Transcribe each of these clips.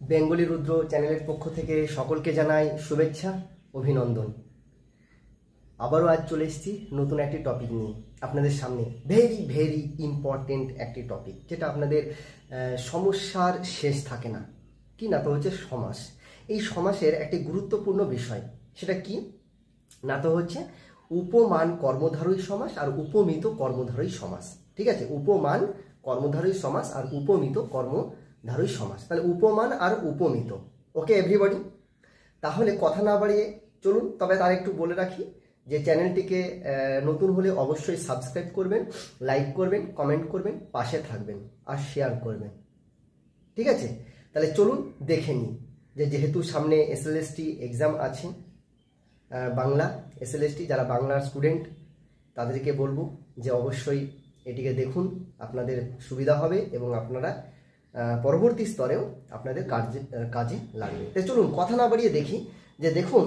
Bengali রুদ্র চ্যানেলের পক্ষ থেকে সকলকে জানাই শুভেচ্ছা অভিনন্দন। আবারও আজ চলে এসেছি নতুন একটি টপিক নিয়ে আপনাদের সামনে। ভেরি ইম্পর্টেন্ট একটি টপিক, যেটা আপনাদের সমস্যার শেষ থাকে না। কি না তো হচ্ছে সমাস। এই সমাসের একটি গুরুত্বপূর্ণ বিষয়, সেটা কি না তো হচ্ছে উপমান কর্মধারয়ী সমাস আর উপমিত কর্মধারয়ী সমাস। ঠিক আছে, উপমান কর্মধারয়ী সমাস আর উপমিত কর্মধারয়ী সমাস। তাহলে উপমান আর উপমিত। ওকে এভরিবডি, তাহলে কথা না বাড়িয়ে চলুন। তবে তার একটু বলে রাখি যে চ্যানেলটিকে নতুন হলে অবশ্যই সাবস্ক্রাইব করবেন, লাইক করবেন, কমেন্ট করবেন, পাশে থাকবেন আর শেয়ার করবেন। ঠিক আছে, তাহলে চলুন দেখে নিই যে যেহেতু সামনে এসএলএসটি এক্সাম আছে, বাংলা এসএলএসটি, যারা বাংলার স্টুডেন্ট তাদেরকে বলবো যে অবশ্যই এটিকে দেখুন, আপনাদের সুবিধা হবে এবং আপনারা পরবর্তী স্তরেও আপনাদের কাজে লাগবে। তো চলুন কথা না বাড়িয়ে দেখি যে দেখুন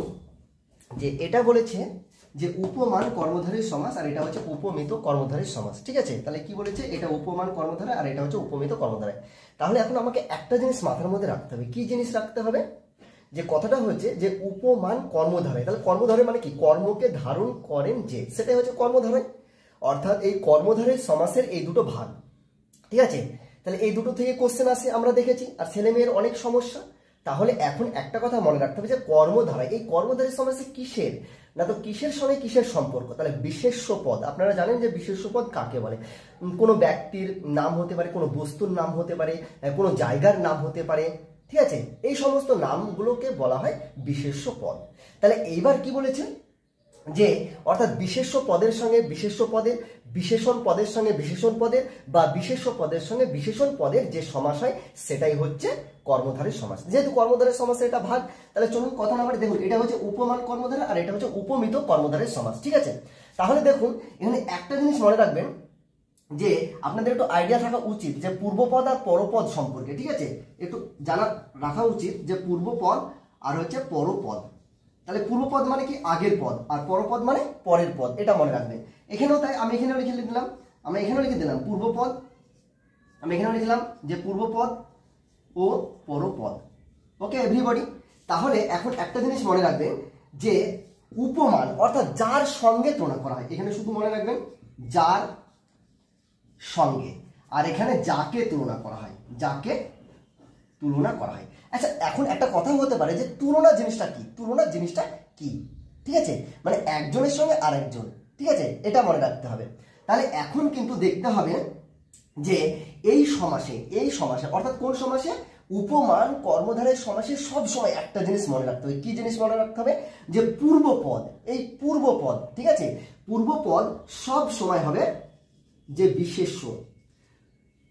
যে এটা বলেছে যে উপমান কর্মধারী সমাস আর এটা হচ্ছে উপমিত কর্মধারী সমাস। ঠিক আছে, তাহলে কি বলেছে, এটা উপমান কর্মধারয় আর এটা হচ্ছে উপমিত কর্মধারয়। তাহলে এখন আমাকে একটা জিনিস মাথার মধ্যে রাখতে হবে। কি জিনিস রাখতে হবে? যে কথাটা হচ্ছে যে উপমান কর্মধারয়। তাহলে কর্মধারয় মানে কি? কর্মকে ধারণ করেন যে, সেটাই হচ্ছে কর্মধারয়। অর্থাৎ এই কর্মধারয় সমাসের এই দুটো ভাগ। ঠিক আছে, তাহলে এই দুটো থেকে কোশ্চেন আসে আমরা দেখেছি, আর ছেলে মেয়ের অনেক সমস্যা। তাহলে এখন একটা কথা মনে রাখতে হবে যে কর্মধারয়, এই কর্মধারয় সমাসে কিসের না তো কিসের সঙ্গে কিসের সম্পর্ক? তাহলে বিশেষ্য পদ। আপনারা জানেন যে বিশেষ্য পদ কাকে বলে? কোনো ব্যক্তির নাম হতে পারে, কোনো বস্তুর নাম হতে পারে, কোনো জায়গার নাম হতে পারে। ঠিক আছে, এই সমস্ত নামগুলোকে বলা হয় বিশেষ্য পদ। তাহলে এইবার কি বলেছে যে অর্থাৎ বিশেষ্য পদের সঙ্গে বিশেষ্য পদের, বিশেষণ পদের সঙ্গে বিশেষণ পদের বা বিশেষ্য পদের সঙ্গে বিশেষণ পদের যে সমাস হয় সেটাই হচ্ছে কর্মধারয় সমাস। যেহেতু কর্মধারয় সমাসের এটা ভাগ, তাহলে চলুন কথা না বলে দেখুন এটা হচ্ছে উপমান কর্মধারয় আর এটা হচ্ছে উপমিত কর্মধারয় সমাস। ঠিক আছে, তাহলে দেখুন এখানে একটা জিনিস মনে রাখবেন যে আপনাদের একটু আইডিয়া থাকা উচিত যে পূর্বপদ আর পরপদ সম্পর্কে। ঠিক আছে, একটু জানা রাখা উচিত যে পূর্বপদ আর হচ্ছে পরপদ। তাহলে পূর্বপদ মানে কি? আগের পদ, আর পরপদ মানে পরের পদ, এটা মনে রাখবেন। এখানেও তাই, আমি এখানেও লিখে দিলাম, আমরা এখানেও লিখে দিলাম পূর্বপদ, আমি এখানেও লিখলাম যে পূর্বপদ ও পরপদ। ওকে এভরিবডি, তাহলে এখন একটা জিনিস মনে রাখবেন যে উপমান অর্থাৎ যার সঙ্গে তুলনা করা হয়, এখানে শুধু মনে রাখবেন যার সঙ্গে, আর এখানে যাকে তুলনা করা হয়, যাকে তুলনা করা হয়। আচ্ছা, এখন একটা কথা হতে পারে যে তুলনা জিনিসটা কি? তুলনা জিনিসটা কি? ঠিক আছে, মানে একজনের সঙ্গে আরেকজন। ঠিক আছে, এটা মনে রাখতে হবে। তাহলে এখন কিন্তু দেখতে হবে যে এই সমাসে অর্থাৎ কোন সমাসে? উপমান কর্মধারয় সমাসে সব সময় একটা জিনিস মনে রাখতে হবে। কি জিনিস মনে রাখতে হবে? যে পূর্বপদ, এই পূর্বপদ, ঠিক আছে, পূর্বপদ সব সময় হবে যে বিশেষ্য।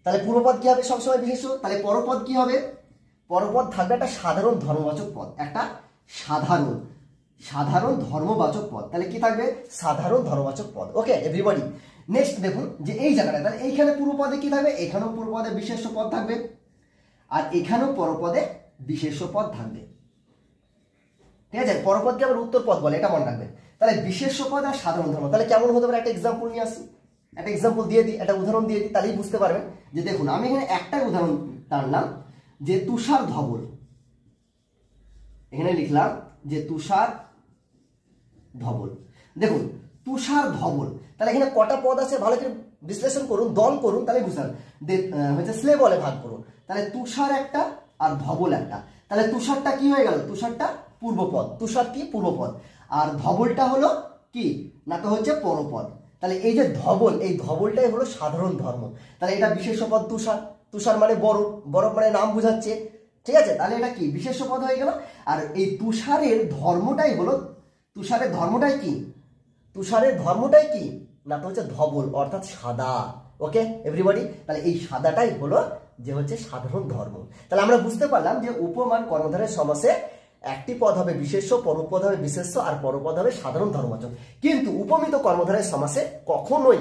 তাহলে পূর্বপদ কি হবে? সবসময় বিশেষ্য। তাহলে পরপদ কি হবে? পরপদ থাকবে একটা সাধারণ ধর্মবাচক পদ, একটা সাধারণ ধর্মবাচক পদ। তাহলে কি থাকবে? সাধারণ ধর্মবাচক পদ। ওকে এভরিবডি, নেক্সট দেখুন যে এই জায়গাটা, তাহলে এইখানে পূর্বপদে কি থাকবে? এখানেও পূর্বপদে বিশেষ্য পদ থাকবে, আর এখানেও পরপদে বিশেষ্য পদ থাকবে। ঠিক আছে, পরপদকে আবার উত্তর পদ বলে, এটা মনে রাখবেন। তাহলে বিশেষ্য পদ আর সাধারণ ধর্ম, তাহলে কেমন হতে পারে? একটা এক্সাম্পল নিয়ে আসি, একটা এক্সাম্পল দিয়ে দিই, একটা উদাহরণ দিয়ে দিই, তাহলেই বুঝতে পারবেন। যে দেখুন আমি এখানে একটা উদাহরণ টানলাম যে তুষার ধবল, এখানে লিখলাম যে তুষার ধবল। দেখুন তুষার ধবল, তাহলে এখানে কটা পদ আছে ভালো করে বিশ্লেষণ করুন, দল করুন, তাহলে বুঝতে হচ্ছে স্লে বলে ভাগ করুন। তাহলে তুষার একটা আর ধবল একটা, তাহলে তুষারটা কি হয়ে গেল? তুষারটা পূর্বপদ, তুষার কি? পূর্বপদ, আর ধবলটা হলো কি না তো হচ্ছে পরপদ। তাহলে এই যে ধবল, এই ধবলটাই হলো সাধারণ ধর্ম। তাহলে এটা বিশেষ্য পদ তুষার, তুষার মানে বরফ, বরফ মানে নাম বুঝাচ্ছে। ঠিক আছে, তাহলে এটা কি? বিশেষ্য পদ হয়ে গেল। আর এই তুষারের ধর্মটাই হলো, তুষারের ধর্মটাই কি? তুষারের ধর্মটাই কি না তো হচ্ছে ধবল, অর্থাৎ সাদা। ওকে এভরিবডি, তাহলে এই সাদাটাই হলো যে হচ্ছে সাধারণ ধর্ম। তাহলে আমরা বুঝতে পারলাম যে উপমান কর্মধারয় সমাসে একটি পদ হবে বিশেষ্য, পরপদ হবে বিশেষ্য, আর পরপদ হবে সাধারণ ধর্মবাচক। কিন্তু উপমিত কর্মধারয় সমাসে কখনোই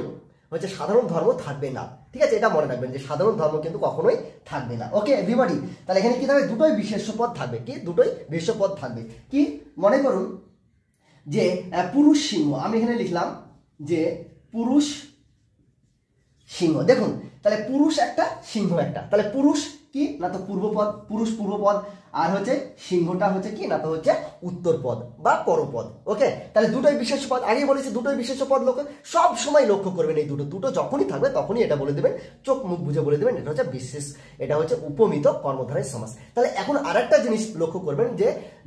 হচ্ছে সাধারণ ধর্ম থাকবে না। ঠিক আছে, এটা মনে রাখবেন যে সাধারণ ধর্ম কিন্তু কখনোই থাকবে না। ওকে এভরিবডি, তাহলে এখানে কি থাকবে? দুটোই বিশেষ্য পদ থাকবে। কি? দুটোই বিশেষ্য পদ থাকবে। কি মনে করুন যে পুরুষ সিংহ, আমি এখানে লিখলাম যে পুরুষ সিংহ। দেখুন তাহলে পুরুষ একটা, সিংহ একটা। তাহলে পুরুষ কি না তো পূর্বপদ, পুরুষ পূর্বপদ, আর হচ্ছে সিংহটা হচ্ছে কি না তো হচ্ছে উত্তরপদ বা পরপদ। ওকে, তাহলে দুটোই বিশেষ্য পদ। আগেই বলেছি দুটোই বিশেষ্য পদ লক্ষ্য, সব সময় লক্ষ্য করবেন এই দুটো যখনই থাকবে তখনই এটা বলে দেবেন, চোখ মুখ বুঝে বলে দেবেন এটা হচ্ছে বিশেষ, এটা হচ্ছে উপমিত কর্মধারয় সমাস। তাহলে এখন আরেকটা জিনিস লক্ষ্য করবেন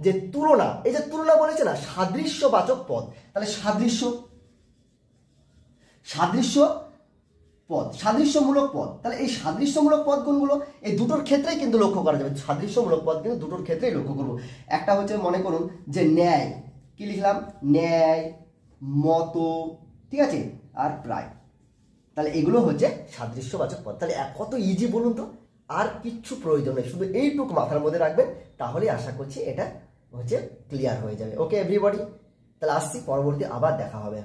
যে তুলনা, এই যে তুলনা বলেছে না সাদৃশ্যবাচক পদ, তাহলে সাদৃশ্য পদ, সাদৃশ্যমূলক পদ, তাহলে এই সাদৃশ্যমূলক পদ কোনগুলো, এই দুটোর ক্ষেত্রেই কিন্তু লক্ষ্য করা যাবে। সাদৃশ্যমূলক পদ কিন্তু দুটোর ক্ষেত্রেই লক্ষ্য করবো। একটা হচ্ছে মনে করুন যে ন্যায়, কি লিখলাম, ন্যায়, মতো, ঠিক আছে, আর প্রায়, তাহলে এগুলো হচ্ছে সাদৃশ্যবাচক পদ। তাহলে কত ইজি বলুন তো, আর কিচ্ছু প্রয়োজন নেই, শুধু এইটুকু মাথার মধ্যে রাখবেন, তাহলে আশা করছি এটা হচ্ছে ক্লিয়ার হয়ে যাবে। ওকে এভরিবডি, তাহলে আসছি, পরবর্তী আবার দেখা হবে।